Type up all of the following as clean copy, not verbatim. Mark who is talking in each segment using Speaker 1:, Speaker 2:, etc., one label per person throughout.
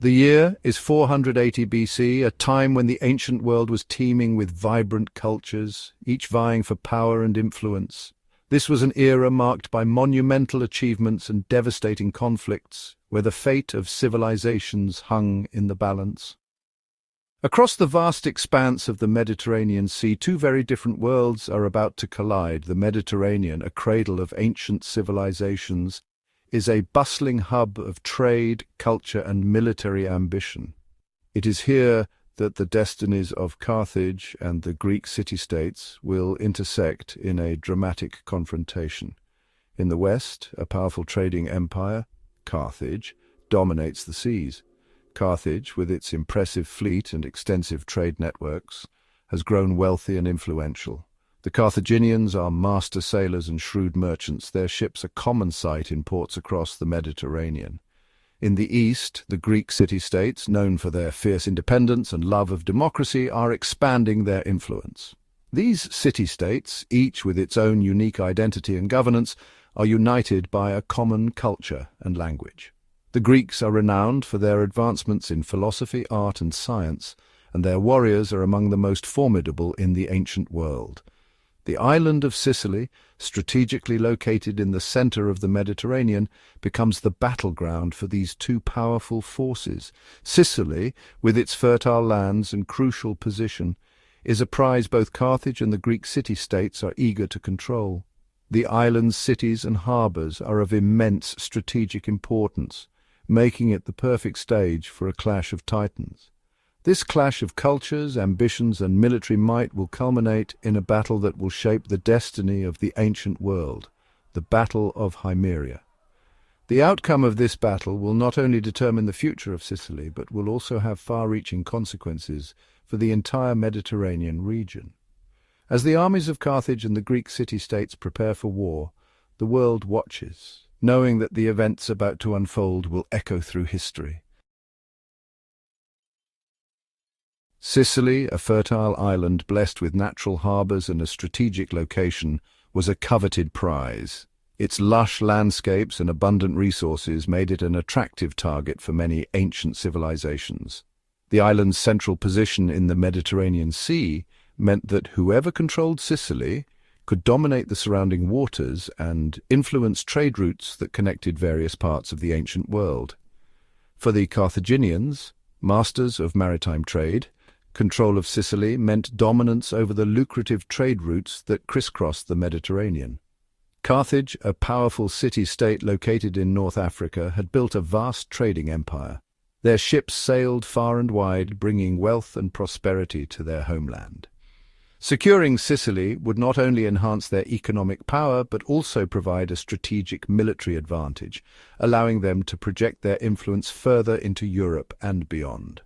Speaker 1: The year is 480 BC, a time when the ancient world was teeming with vibrant cultures, each vying for power and influence. This was an era marked by monumental achievements and devastating conflicts, where the fate of civilizations hung in the balance. Across the vast expanse of the Mediterranean Sea, two very different worlds are about to collide. The Mediterranean, a cradle of ancient civilizations, is a bustling hub of trade, culture, and military ambition. It is here that the destinies of Carthage and the Greek city-states will intersect in a dramatic confrontation. In the west, a powerful trading empire, Carthage, dominates the seas. Carthage, with its impressive fleet and extensive trade networks, has grown wealthy and influential. The Carthaginians are master sailors and shrewd merchants. Their ships are common sight in ports across the Mediterranean. In the east, the Greek city-states, known for their fierce independence and love of democracy, are expanding their influence. These city-states, each with its own unique identity and governance, are united by a common culture and language. The Greeks are renowned for their advancements in philosophy, art, and science, and their warriors are among the most formidable in the ancient world. The island of Sicily, strategically located in the center of the Mediterranean, becomes the battleground for these two powerful forces. Sicily, with its fertile lands and crucial position, is a prize both Carthage and the Greek city-states are eager to control. The island's cities and harbors are of immense strategic importance, making it the perfect stage for a clash of titans. This clash of cultures, ambitions, and military might will culminate in a battle that will shape the destiny of the ancient world, the Battle of Himeria. The outcome of this battle will not only determine the future of Sicily, but will also have far-reaching consequences for the entire Mediterranean region. As the armies of Carthage and the Greek city-states prepare for war, the world watches, knowing that the events about to unfold will echo through history. Sicily, a fertile island blessed with natural harbors and a strategic location, was a coveted prize. Its lush landscapes and abundant resources made it an attractive target for many ancient civilizations. The island's central position in the Mediterranean Sea meant that whoever controlled Sicily could dominate the surrounding waters and influence trade routes that connected various parts of the ancient world. For the Carthaginians, masters of maritime trade, control of Sicily meant dominance over the lucrative trade routes that crisscrossed the Mediterranean. Carthage, a powerful city-state located in North Africa, had built a vast trading empire. Their ships sailed far and wide, bringing wealth and prosperity to their homeland. Securing Sicily would not only enhance their economic power, but also provide a strategic military advantage, allowing them to project their influence further into Europe and beyond.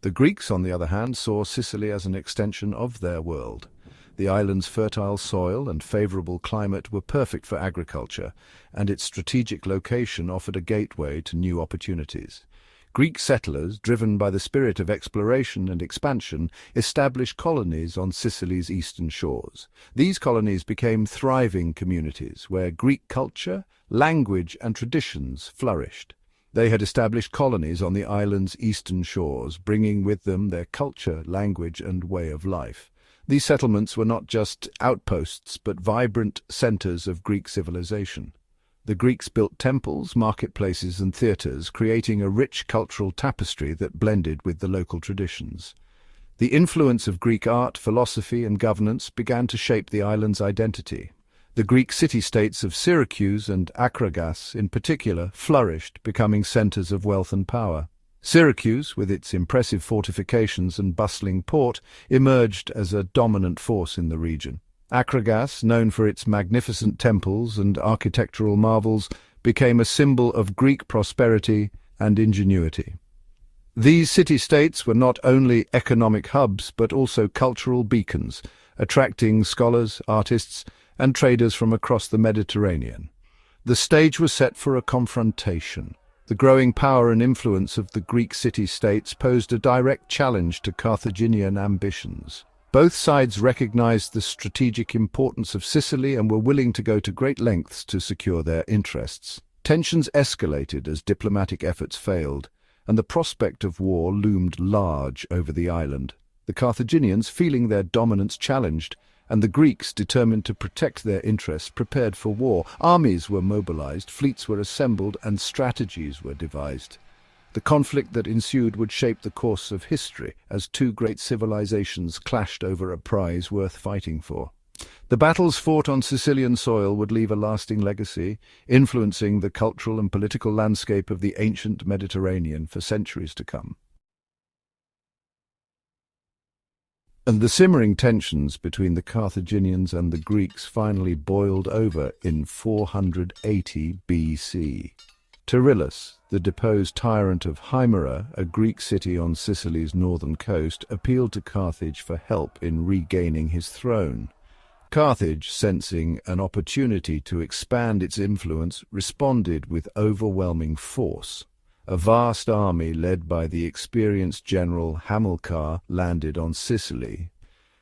Speaker 1: The Greeks, on the other hand, saw Sicily as an extension of their world. The island's fertile soil and favorable climate were perfect for agriculture, and its strategic location offered a gateway to new opportunities. Greek settlers, driven by the spirit of exploration and expansion, established colonies on Sicily's eastern shores. These colonies became thriving communities where Greek culture, language, and traditions flourished. They had established colonies on the island's eastern shores, bringing with them their culture, language, and way of life. These settlements were not just outposts, but vibrant centers of Greek civilization. The Greeks built temples, marketplaces, and theaters, creating a rich cultural tapestry that blended with the local traditions. The influence of Greek art, philosophy, and governance began to shape the island's identity. The Greek city-states of Syracuse and Acragas, in particular, flourished, becoming centers of wealth and power. Syracuse, with its impressive fortifications and bustling port, emerged as a dominant force in the region. Acragas, known for its magnificent temples and architectural marvels, became a symbol of Greek prosperity and ingenuity. These city-states were not only economic hubs, but also cultural beacons, attracting scholars, artists, and traders from across the Mediterranean. The stage was set for a confrontation. The growing power and influence of the Greek city-states posed a direct challenge to Carthaginian ambitions. Both sides recognized the strategic importance of Sicily and were willing to go to great lengths to secure their interests. Tensions escalated as diplomatic efforts failed, and the prospect of war loomed large over the island. The Carthaginians, feeling their dominance challenged, and the Greeks, determined to protect their interests, prepared for war. Armies were mobilized, fleets were assembled, and strategies were devised. The conflict that ensued would shape the course of history as two great civilizations clashed over a prize worth fighting for. The battles fought on Sicilian soil would leave a lasting legacy, influencing the cultural and political landscape of the ancient Mediterranean for centuries to come. And the simmering tensions between the Carthaginians and the Greeks finally boiled over in 480 BC. Tyrillus, the deposed tyrant of Himeria, a Greek city on Sicily's northern coast, appealed to Carthage for help in regaining his throne. Carthage, sensing an opportunity to expand its influence, responded with overwhelming force. A vast army led by the experienced general Hamilcar landed on Sicily.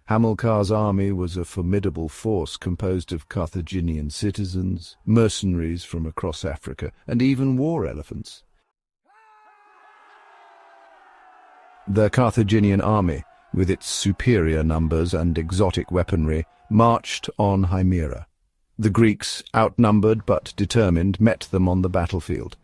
Speaker 1: Hamilcar's army was a formidable force composed of Carthaginian citizens, mercenaries from across Africa, and even war elephants. The Carthaginian army, with its superior numbers and exotic weaponry, marched on Himeria. The Greeks, outnumbered but determined, met them on the battlefield.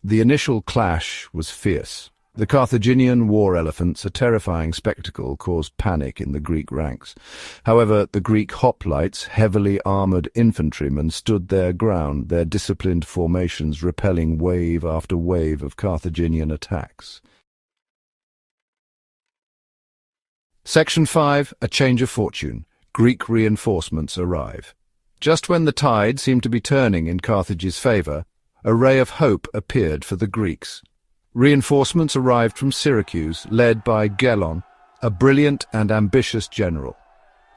Speaker 1: The initial clash was fierce. The Carthaginian war elephants, a terrifying spectacle, caused panic in the Greek ranks. However, the Greek hoplites, heavily armoured infantrymen, stood their ground, their disciplined formations repelling wave after wave of Carthaginian attacks. Section 5. A change of fortune. Greek reinforcements arrive. Just when the tide seemed to be turning in Carthage's favour, a ray of hope appeared for the Greeks. Reinforcements arrived from Syracuse, led by Gelon, a brilliant and ambitious general.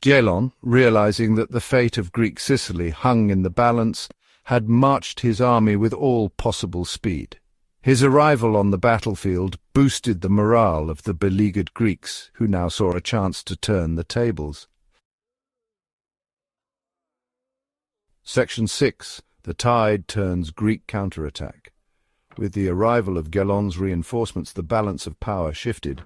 Speaker 1: Gelon, realizing that the fate of Greek Sicily hung in the balance, had marched his army with all possible speed. His arrival on the battlefield boosted the morale of the beleaguered Greeks, who now saw a chance to turn the tables. Section 6. The tide turns Greek counterattack. With the arrival of Gelon's reinforcements, the balance of power shifted.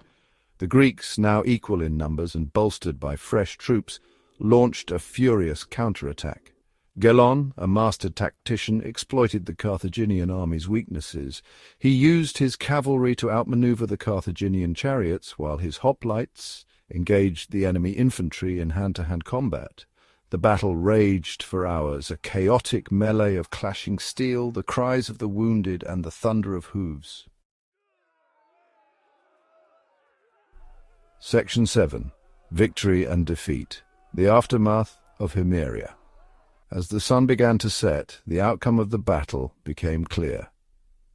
Speaker 1: The Greeks, now equal in numbers and bolstered by fresh troops, launched a furious counterattack. Gelon, a master tactician, exploited the Carthaginian army's weaknesses. He used his cavalry to outmaneuver the Carthaginian chariots, while his hoplites engaged the enemy infantry in hand-to-hand combat. The battle raged for hours, a chaotic melee of clashing steel, the cries of the wounded, and the thunder of hooves. Section 7. Victory and Defeat. The Aftermath of Himeria. As the sun began to set, the outcome of the battle became clear.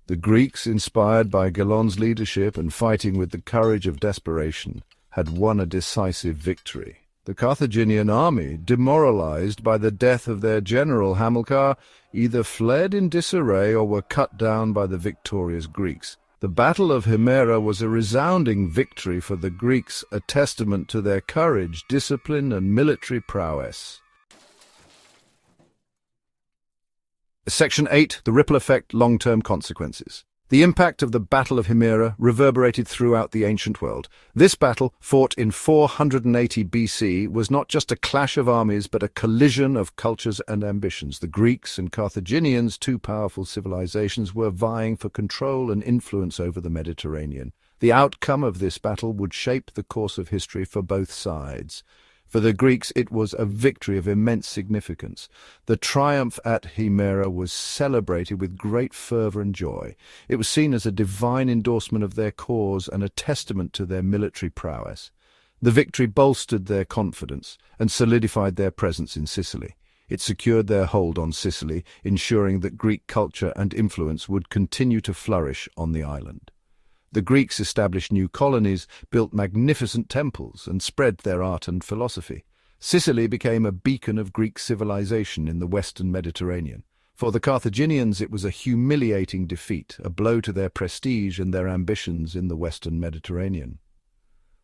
Speaker 1: The Greeks, inspired by Gelon's leadership and fighting with the courage of desperation, had won a decisive victory. The Carthaginian army, demoralized by the death of their general Hamilcar, either fled in disarray or were cut down by the victorious Greeks. The Battle of Himeria was a resounding victory for the Greeks, a testament to their courage, discipline, and military prowess. Section 8. The Ripple Effect, Long-Term Consequences. The impact of the Battle of Himeria reverberated throughout the ancient world. This battle, fought in 480 BC, was not just a clash of armies but a collision of cultures and ambitions. The Greeks and Carthaginians, two powerful civilizations, were vying for control and influence over the Mediterranean. The outcome of this battle would shape the course of history for both sides. For the Greeks, it was a victory of immense significance. The triumph at Himeria was celebrated with great fervour and joy. It was seen as a divine endorsement of their cause and a testament to their military prowess. The victory bolstered their confidence and solidified their presence in Sicily. It secured their hold on Sicily, ensuring that Greek culture and influence would continue to flourish on the island. The Greeks established new colonies, built magnificent temples, and spread their art and philosophy. Sicily became a beacon of Greek civilization in the western Mediterranean. For the Carthaginians, it was a humiliating defeat, a blow to their prestige and their ambitions in the western Mediterranean.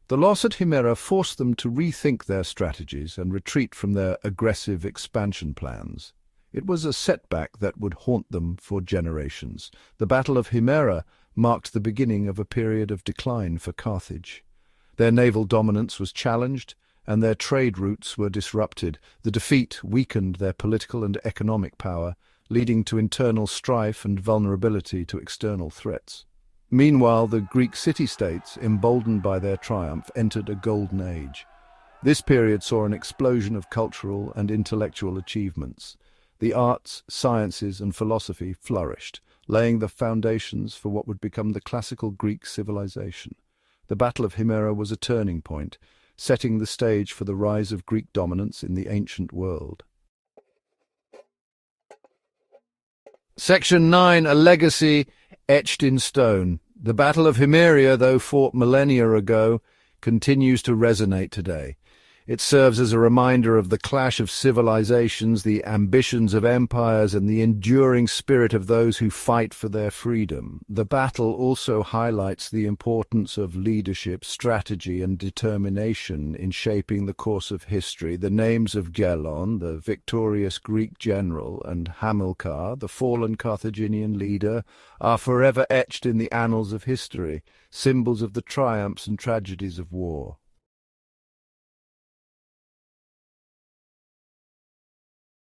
Speaker 1: The loss at Himeria forced them to rethink their strategies and retreat from their aggressive expansion plans. It was a setback that would haunt them for generations. The Battle of Himeria marked the beginning of a period of decline for Carthage. Their naval dominance was challenged, and their trade routes were disrupted. The defeat weakened their political and economic power, leading to internal strife and vulnerability to external threats. Meanwhile, the Greek city-states, emboldened by their triumph, entered a golden age. This period saw an explosion of cultural and intellectual achievements. The arts, sciences, and philosophy flourished, laying the foundations for what would become the classical Greek civilization. The Battle of Himeria was a turning point, setting the stage for the rise of Greek dominance in the ancient world. Section 9. A legacy etched in stone. The Battle of Himeria, though fought millennia ago, continues to resonate today. It serves as a reminder of the clash of civilizations, the ambitions of empires, and the enduring spirit of those who fight for their freedom. The battle also highlights the importance of leadership, strategy, and determination in shaping the course of history. The names of Gelon, the victorious Greek general, and Hamilcar, the fallen Carthaginian leader, are forever etched in the annals of history, symbols of the triumphs and tragedies of war.